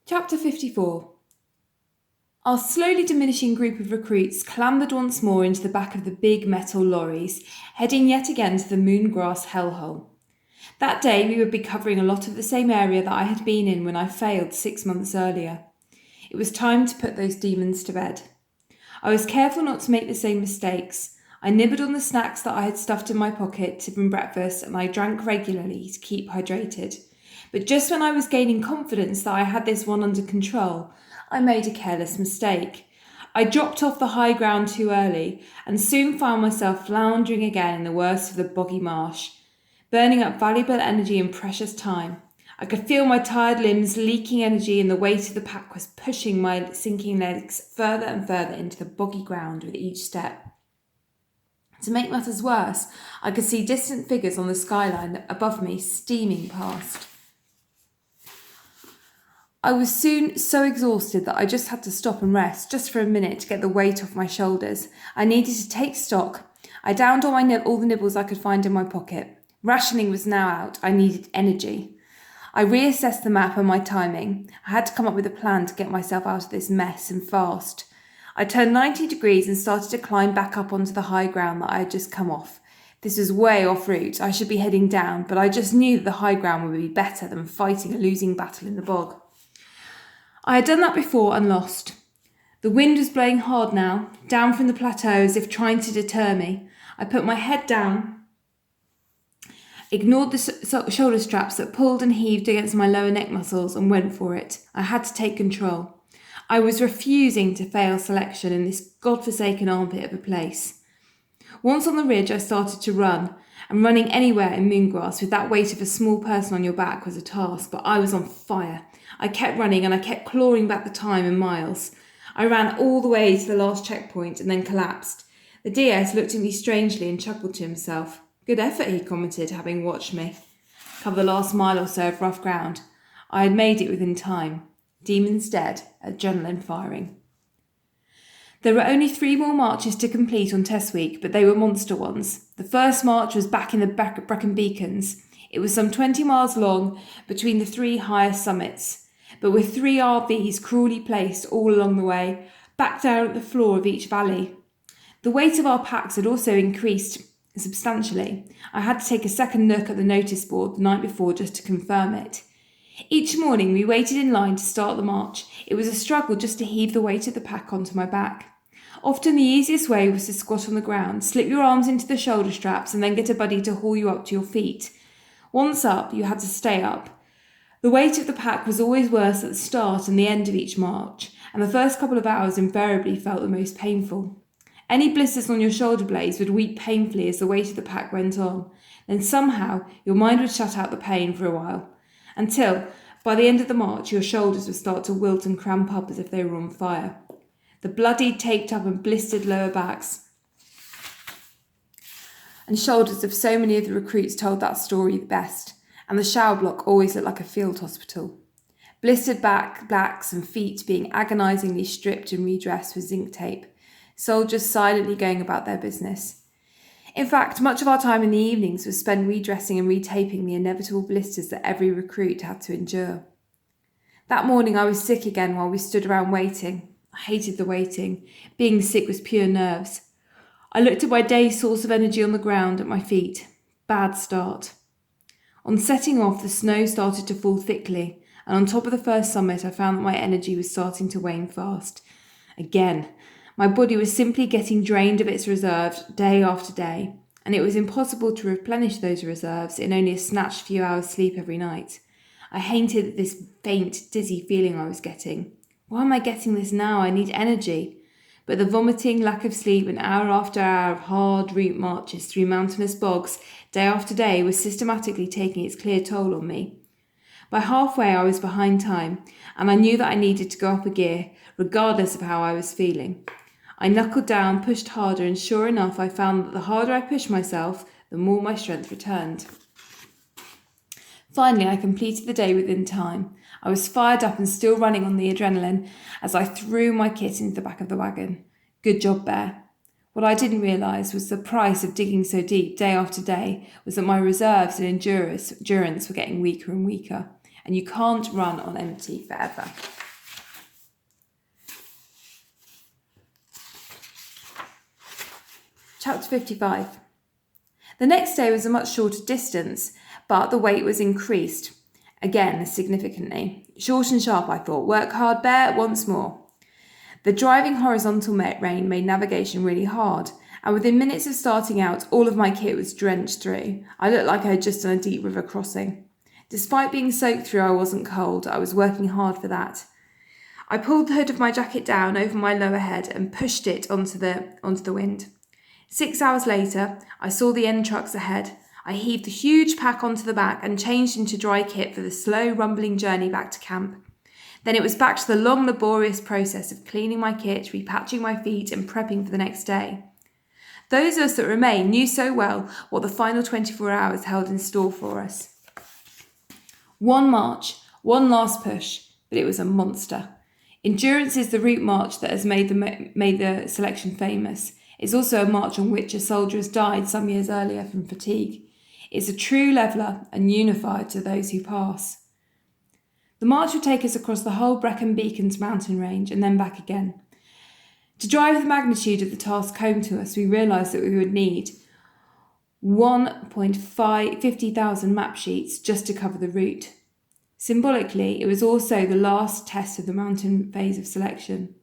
Chapter 54. Our slowly diminishing group of recruits clambered once more into the back of the big metal lorries, heading yet again to the Moongrass hellhole. That day we would be covering a lot of the same area that I had been in when I failed 6 months earlier. It was time to put those demons to bed. I was careful not to make the same mistakes. I nibbled on the snacks that I had stuffed in my pocket from breakfast, and I drank regularly to keep hydrated. But just when I was gaining confidence that I had this one under control, I made a careless mistake. I dropped off the high ground too early and soon found myself floundering again in the worst of the boggy marsh, burning up valuable energy and precious time. I could feel my tired limbs leaking energy, and the weight of the pack was pushing my sinking legs further and further into the boggy ground with each step. To make matters worse, I could see distant figures on the skyline above me steaming past. I was soon so exhausted that I just had to stop and rest, just for a minute, to get the weight off my shoulders. I needed to take stock. I downed all the nibbles I could find in my pocket. Rationing was now out. I needed energy. I reassessed the map and my timing. I had to come up with a plan to get myself out of this mess, and fast. I turned 90 degrees and started to climb back up onto the high ground that I had just come off. This was way off route. I should be heading down, but I just knew that the high ground would be better than fighting a losing battle in the bog. I had done that before and lost. The wind was blowing hard now, down from the plateau as if trying to deter me. I put my head down, ignored the shoulder straps that pulled and heaved against my lower neck muscles, and went for it. I had to take control. I was refusing to fail selection in this godforsaken armpit of a place. Once on the ridge, I started to run, and running anywhere in Moongrass with that weight of a small person on your back was a task, but I was on fire. I kept running and I kept clawing back the time in miles. I ran all the way to the last checkpoint and then collapsed. The DS looked at me strangely and chuckled to himself. Good effort, he commented, having watched me cover the last mile or so of rough ground. I had made it within time. Demons dead, adrenaline firing. There were only 3 more marches to complete on test week, but they were monster ones. The first march was back in the Brecon Beacons. It was some 20 miles long between the 3 highest summits, but with 3 RVs cruelly placed all along the way, back down at the floor of each valley. The weight of our packs had also increased substantially. I had to take a second look at the notice board the night before just to confirm it. Each morning we waited in line to start the march. It was a struggle just to heave the weight of the pack onto my back. Often the easiest way was to squat on the ground, slip your arms into the shoulder straps, and then get a buddy to haul you up to your feet. Once up, you had to stay up. The weight of the pack was always worse at the start and the end of each march, and the first couple of hours invariably felt the most painful. Any blisters on your shoulder blades would weep painfully as the weight of the pack went on. Then somehow your mind would shut out the pain for a while, until, by the end of the march, your shoulders would start to wilt and cramp up as if they were on fire. The bloodied, taped up and blistered lower backs and shoulders of so many of the recruits told that story the best, and the shower block always looked like a field hospital. Blistered backs and feet being agonisingly stripped and redressed with zinc tape, soldiers silently going about their business. In fact, much of our time in the evenings was spent redressing and retaping the inevitable blisters that every recruit had to endure. That morning I was sick again while we stood around waiting. I hated the waiting. Being sick was pure nerves. I looked at my day's source of energy on the ground at my feet. Bad start. On setting off, the snow started to fall thickly, and on top of the first summit I found that my energy was starting to wane fast. Again, my body was simply getting drained of its reserves day after day, and it was impossible to replenish those reserves in only a snatched few hours' sleep every night. I hated this faint, dizzy feeling I was getting. Why am I getting this now? I need energy. But the vomiting, lack of sleep, and hour after hour of hard route marches through mountainous bogs, day after day, was systematically taking its clear toll on me. By halfway I was behind time, and I knew that I needed to go up a gear, regardless of how I was feeling. I knuckled down, pushed harder, and sure enough I found that the harder I pushed myself, the more my strength returned. Finally, I completed the day within time. I was fired up and still running on the adrenaline as I threw my kit into the back of the wagon. Good job, Bear. What I didn't realise was the price of digging so deep day after day was that my reserves and endurance were getting weaker and weaker. and you can't run on empty forever. Chapter 55. The next day was a much shorter distance, but the weight was increased, again significantly. Short and sharp, I thought. Work hard, bear once more. The driving horizontal rain made navigation really hard, and within minutes of starting out, all of my kit was drenched through. I looked like I had just done a deep river crossing. Despite being soaked through, I wasn't cold. I was working hard for that. I pulled the hood of my jacket down over my lower head and pushed it onto the wind. 6 hours later, I saw the end trucks ahead. I heaved the huge pack onto the back and changed into dry kit for the slow, rumbling journey back to camp. Then it was back to the long, laborious process of cleaning my kit, repatching my feet, and prepping for the next day. Those of us that remained knew so well what the final 24 hours held in store for us. One march, one last push, but it was a monster. Endurance is the route march that has made the selection famous. It's also a march on which a soldier has died some years earlier from fatigue. It's a true leveller and unifier to those who pass. The march would take us across the whole Brecon Beacons mountain range and then back again. To drive the magnitude of the task home to us, we realised that we would need 1,50,000 map sheets just to cover the route. Symbolically, it was also the last test of the mountain phase of selection.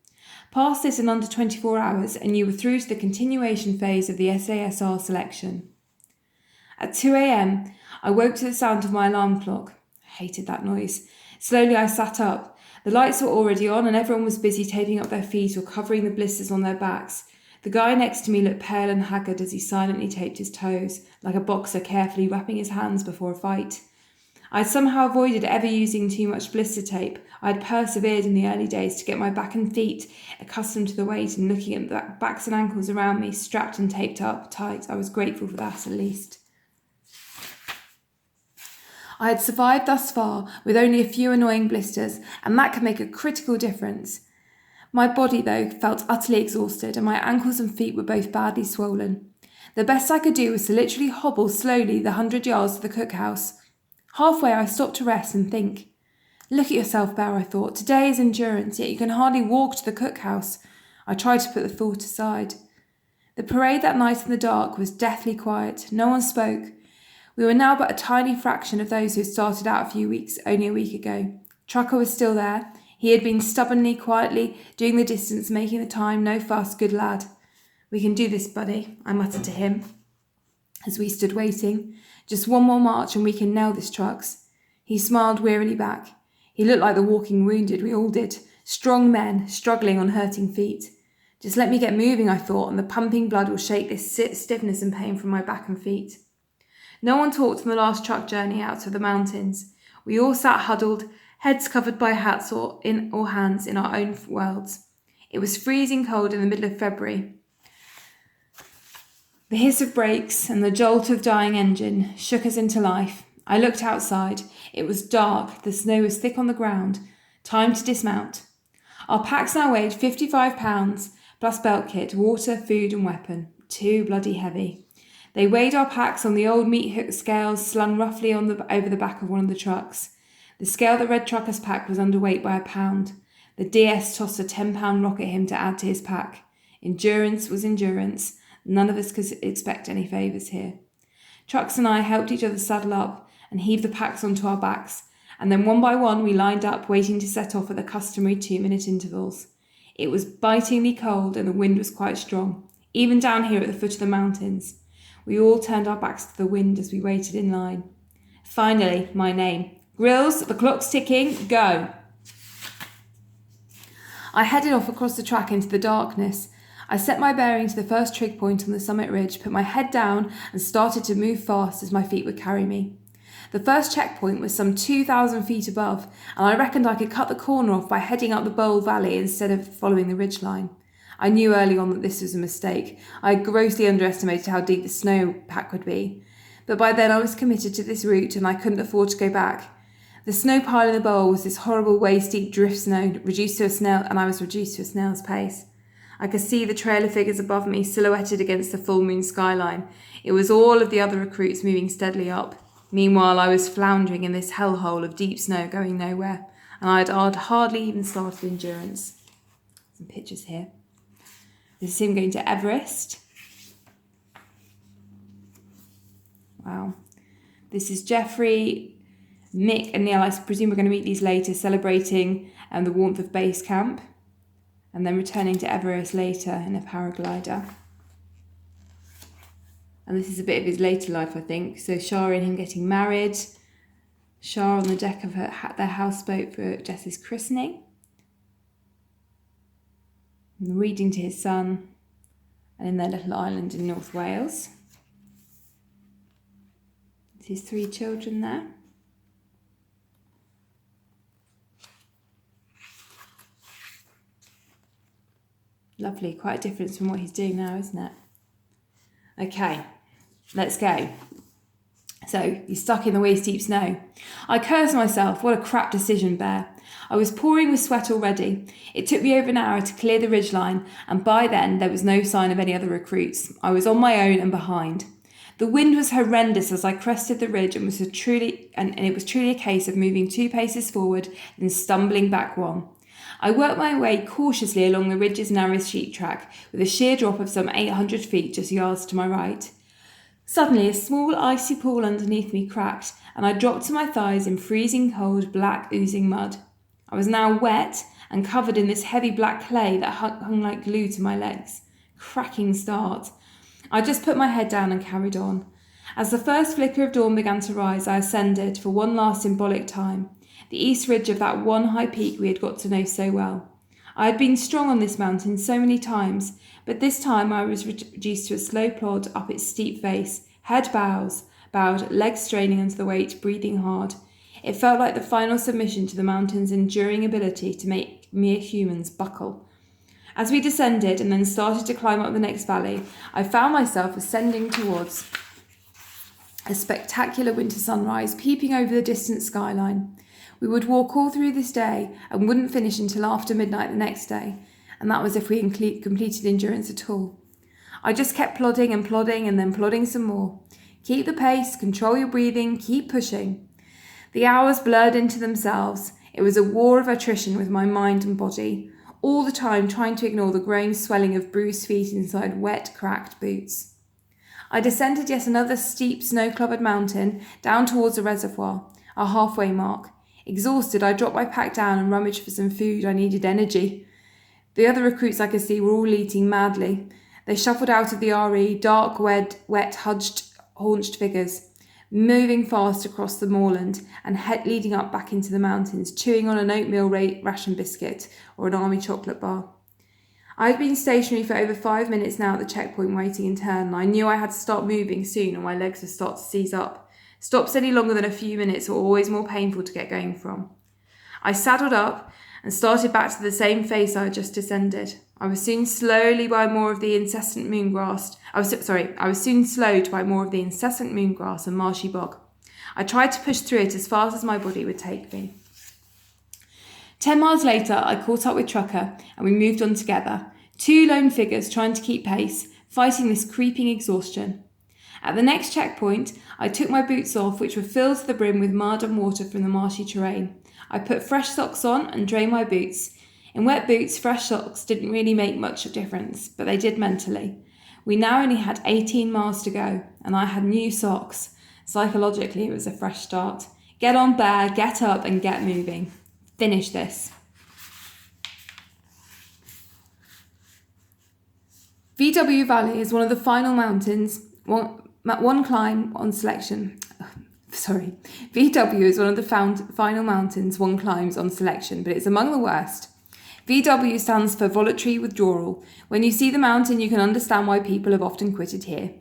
Pass this in under 24 hours and you were through to the continuation phase of the SASR selection. At 2 a.m, I woke to the sound of my alarm clock. I hated that noise. Slowly I sat up. The lights were already on and everyone was busy taping up their feet or covering the blisters on their backs. The guy next to me looked pale and haggard as he silently taped his toes, like a boxer carefully wrapping his hands before a fight. I had somehow avoided ever using too much blister tape. I had persevered in the early days to get my back and feet accustomed to the weight, and looking at the backs and ankles around me strapped and taped up tight, I was grateful for that at least. I had survived thus far with only a few annoying blisters, and that could make a critical difference. My body, though, felt utterly exhausted, and my ankles and feet were both badly swollen. The best I could do was to literally hobble slowly the 100 yards to the cookhouse. Halfway, I stopped to rest and think. Look at yourself, Bear, I thought. Today is endurance, yet you can hardly walk to the cookhouse. I tried to put the thought aside. The parade that night in the dark was deathly quiet. No one spoke. We were now but a tiny fraction of those who had started out only a week ago. Trucker was still there. He had been stubbornly, quietly doing the distance, making the time, no fuss, good lad. We can do this, buddy, I muttered to him as we stood waiting. Just one more march and we can nail this, Trucks. He smiled wearily back. He looked like the walking wounded, we all did. Strong men, struggling on hurting feet. Just let me get moving, I thought, and the pumping blood will shake this stiffness and pain from my back and feet. No one talked on the last truck journey out of the mountains. We all sat huddled, heads covered by hats or hands in our own worlds. It was freezing cold in the middle of February. The hiss of brakes and the jolt of dying engine shook us into life. I looked outside. It was dark. The snow was thick on the ground. Time to dismount. Our packs now weighed 55 pounds, plus belt kit, water, food and weapon. Too bloody heavy. They weighed our packs on the old meat hook scales slung roughly over the back of one of the trucks. The scale the Red Trucker's pack was underweight by a pound. The DS tossed a 10-pound rock at him to add to his pack. Endurance was endurance. None of us could expect any favours here. Trucks and I helped each other saddle up and heave the packs onto our backs, and then one by one we lined up, waiting to set off at the customary 2-minute intervals. It was bitingly cold and the wind was quite strong, even down here at the foot of the mountains. We all turned our backs to the wind as we waited in line. Finally, my name. Grills, the clock's ticking, go! I headed off across the track into the darkness. I set my bearing to the first trig point on the summit ridge, put my head down and started to move fast as my feet would carry me. The first checkpoint was some 2,000 feet above, and I reckoned I could cut the corner off by heading up the Bowl Valley instead of following the ridgeline. I knew early on that this was a mistake. I had grossly underestimated how deep the snowpack would be. But by then I was committed to this route and I couldn't afford to go back. The snow pile in the bowl was this horrible waist-deep drift snow, reduced to a snail, and I was reduced to a snail's pace. I could see the trail of figures above me silhouetted against the full moon skyline. It was all of the other recruits moving steadily up. Meanwhile, I was floundering in this hellhole of deep snow going nowhere, and I'd hardly even started endurance. Some pictures here. This is him going to Everest. Wow. This is Jeffrey, Mick and Neil. I presume we're going to meet these later, celebrating the warmth of base camp and then returning to Everest later in a paraglider. And this is a bit of his later life, I think. So Shah and him getting married. Shah on the deck of their houseboat for Jess's christening. And reading to his son. And in their little island in North Wales. His 3 children there. Lovely, quite a difference from what he's doing now, isn't it? Okay, let's go. So, he's stuck in the waist deep snow. I cursed myself, what a crap decision, Bear. I was pouring with sweat already. It took me over an hour to clear the ridgeline, and by then there was no sign of any other recruits. I was on my own and behind. The wind was horrendous as I crested the ridge, and it was truly a case of moving 2 paces forward and stumbling back 1. I worked my way cautiously along the ridge's narrow sheep track, with a sheer drop of some 800 feet just yards to my right. Suddenly, a small icy pool underneath me cracked, and I dropped to my thighs in freezing cold, black, oozing mud. I was now wet and covered in this heavy black clay that hung like glue to my legs. Cracking start. I just put my head down and carried on. As the first flicker of dawn began to rise, I ascended, for one last symbolic time, the east ridge of that one high peak we had got to know so well. I had been strong on this mountain so many times, but this time I was reduced to a slow plod up its steep face, head bowed, legs straining under the weight, breathing hard. It felt like the final submission to the mountain's enduring ability to make mere humans buckle. As we descended and then started to climb up the next valley, I found myself ascending towards a spectacular winter sunrise peeping over the distant skyline. We would walk all through this day and wouldn't finish until after midnight the next day, and that was if we completed endurance at all. I just kept plodding and then plodding some more. Keep the pace, control your breathing, keep pushing. The hours blurred into themselves. It was a war of attrition with my mind and body, all the time trying to ignore the growing swelling of bruised feet inside wet, cracked boots. I descended yet another steep, snow-covered mountain down towards a reservoir, our halfway mark. Exhausted, I dropped my pack down and rummaged for some food. I needed energy. The other recruits I could see were all eating madly. They shuffled out of the RE, dark, wet, haunched figures, moving fast across the moorland and leading up back into the mountains, chewing on an oatmeal ration biscuit or an army chocolate bar. I had been stationary for over 5 minutes now at the checkpoint waiting in turn, and I knew I had to start moving soon or my legs would start to seize up. Stops any longer than a few minutes were always more painful to get going from. I saddled up and started back to the same face I had just descended. I was soon slowed by more of the incessant moongrass and marshy bog. I tried to push through it as fast as my body would take me. 10 miles later, I caught up with Trucker and we moved on together, 2 lone figures trying to keep pace, fighting this creeping exhaustion. At the next checkpoint, I took my boots off, which were filled to the brim with mud and water from the marshy terrain. I put fresh socks on and drained my boots. In wet boots, fresh socks didn't really make much difference, but they did mentally. We now only had 18 miles to go, and I had new socks. Psychologically, it was a fresh start. Get on, Bear, get up and get moving. Finish this. VW Valley is one of the final mountains, one climb on selection. VW is one of the final mountains one climbs on selection, but it's among the worst. VW stands for voluntary withdrawal. When you see the mountain, you can understand why people have often quitted here.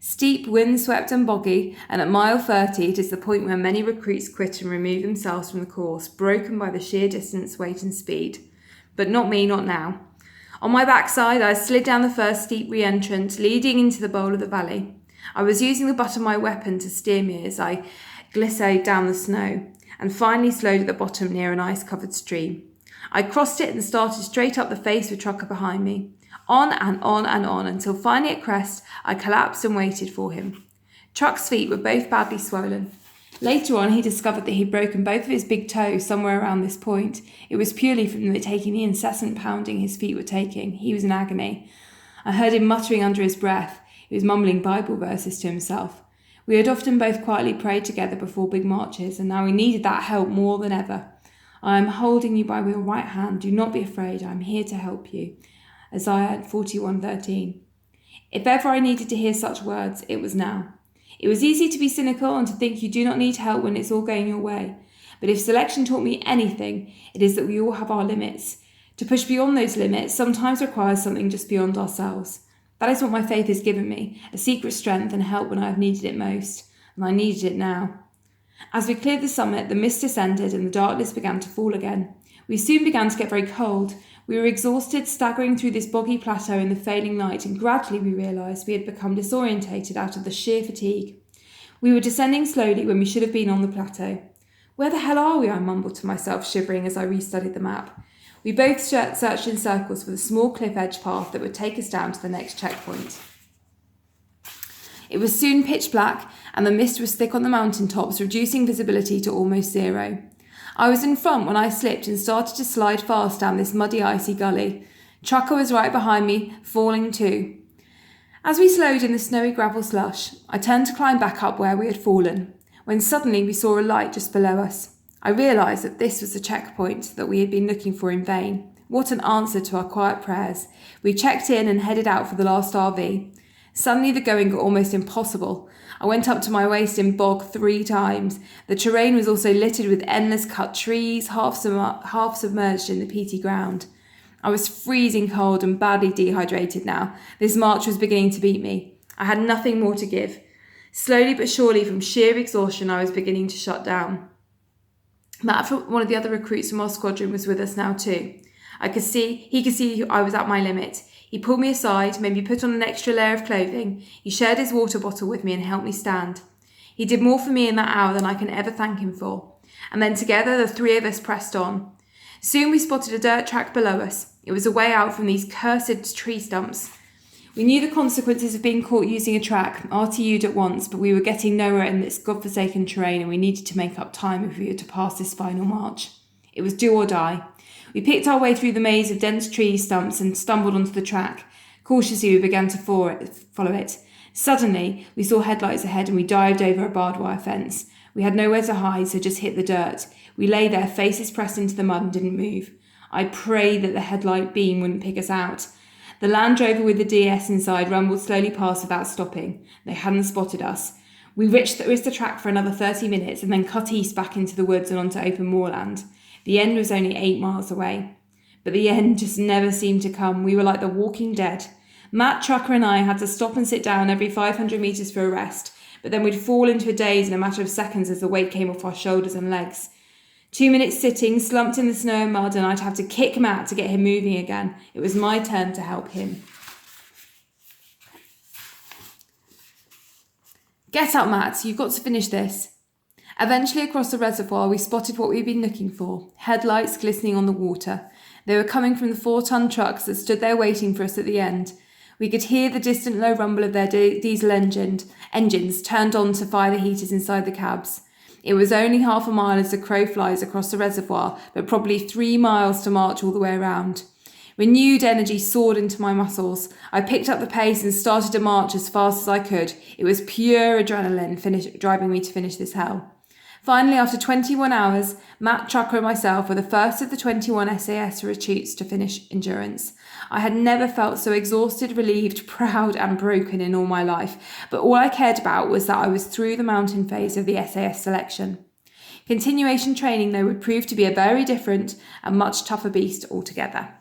Steep, windswept and boggy, and at mile 30 it is the point where many recruits quit and remove themselves from the course, broken by the sheer distance, weight and speed. But not me, not now. On my backside, I slid down the first steep re-entrant, leading into the bowl of the valley. I was using the butt of my weapon to steer me as I glissade down the snow, and finally slowed at the bottom near an ice-covered stream. I crossed it and started straight up the face with Trucker behind me. On and on and on, until finally at crest, I collapsed and waited for him. Truck's feet were both badly swollen. Later on, he discovered that he'd broken both of his big toes somewhere around this point. It was purely from taking the incessant pounding his feet were taking. He was in agony. I heard him muttering under his breath. He was mumbling Bible verses to himself. We had often both quietly prayed together before big marches, and now we needed that help more than ever. I am holding you by your right hand. Do not be afraid. I am here to help you. Isaiah 41:13. If ever I needed to hear such words, it was now. It was easy to be cynical and to think you do not need help when it's all going your way. But if selection taught me anything, it is that we all have our limits. To push beyond those limits sometimes requires something just beyond ourselves. That is what my faith has given me, a secret strength and help when I have needed it most. And I needed it now. As we cleared the summit, the mist descended and the darkness began to fall again. We soon began to get very cold. We were exhausted, staggering through this boggy plateau in the failing light, and gradually we realised we had become disorientated out of the sheer fatigue. We were descending slowly when we should have been on the plateau. Where the hell are we? I mumbled to myself, shivering as I restudied the map. We both searched in circles for the small cliff edge path that would take us down to the next checkpoint. It was soon pitch black, and the mist was thick on the mountain tops, reducing visibility to almost zero. I was in front when I slipped and started to slide fast down this muddy, icy gully. Trucker was right behind me, falling too. As we slowed in the snowy gravel slush, I turned to climb back up where we had fallen, when suddenly we saw a light just below us. I realised that this was the checkpoint that we had been looking for in vain. What an answer to our quiet prayers. We checked in and headed out for the last RV. Suddenly the going got almost impossible. I went up to my waist in bog 3 times. The terrain was also littered with endless cut trees, half submerged in the peaty ground. I was freezing cold and badly dehydrated now. This march was beginning to beat me. I had nothing more to give. Slowly but surely, from sheer exhaustion, I was beginning to shut down. Matt, one of the other recruits from our squadron, was with us now too. He could see I was at my limit. He pulled me aside, made me put on an extra layer of clothing. He shared his water bottle with me and helped me stand. He did more for me in that hour than I can ever thank him for. And then together, the 3 of us pressed on. Soon we spotted a dirt track below us. It was a way out from these cursed tree stumps. We knew the consequences of being caught using a track, RTU'd at once, but we were getting nowhere in this godforsaken terrain and we needed to make up time if we were to pass this final march. It was do or die. We picked our way through the maze of dense tree stumps and stumbled onto the track. Cautiously, we began to follow it. Suddenly, we saw headlights ahead and we dived over a barbed wire fence. We had nowhere to hide, so just hit the dirt. We lay there, faces pressed into the mud, and didn't move. I prayed that the headlight beam wouldn't pick us out. The Land Rover with the DS inside rumbled slowly past without stopping. They hadn't spotted us. We risked the track for another 30 minutes and then cut east back into the woods and onto open moorland. The end was only 8 miles away. But the end just never seemed to come. We were like the walking dead. Matt, Trucker and I had to stop and sit down every 500 metres for a rest, but then we'd fall into a daze in a matter of seconds as the weight came off our shoulders and legs. 2 minutes sitting, slumped in the snow and mud, and I'd have to kick Matt to get him moving again. It was my turn to help him. Get up, Matt. You've got to finish this. Eventually, across the reservoir, we spotted what we'd been looking for, headlights glistening on the water. They were coming from the 4-ton trucks that stood there waiting for us at the end. We could hear the distant low rumble of their diesel engines turned on to fire the heaters inside the cabs. It was only half a mile as the crow flies across the reservoir, but probably 3 miles to march all the way around. Renewed energy soared into my muscles. I picked up the pace and started to march as fast as I could. It was pure adrenaline driving me to finish this hell. Finally, after 21 hours, Matt, Trucker and myself were the first of the 21 SAS retreats to finish endurance. I had never felt so exhausted, relieved, proud and broken in all my life, but all I cared about was that I was through the mountain phase of the SAS selection. Continuation training, though, would prove to be a very different and much tougher beast altogether.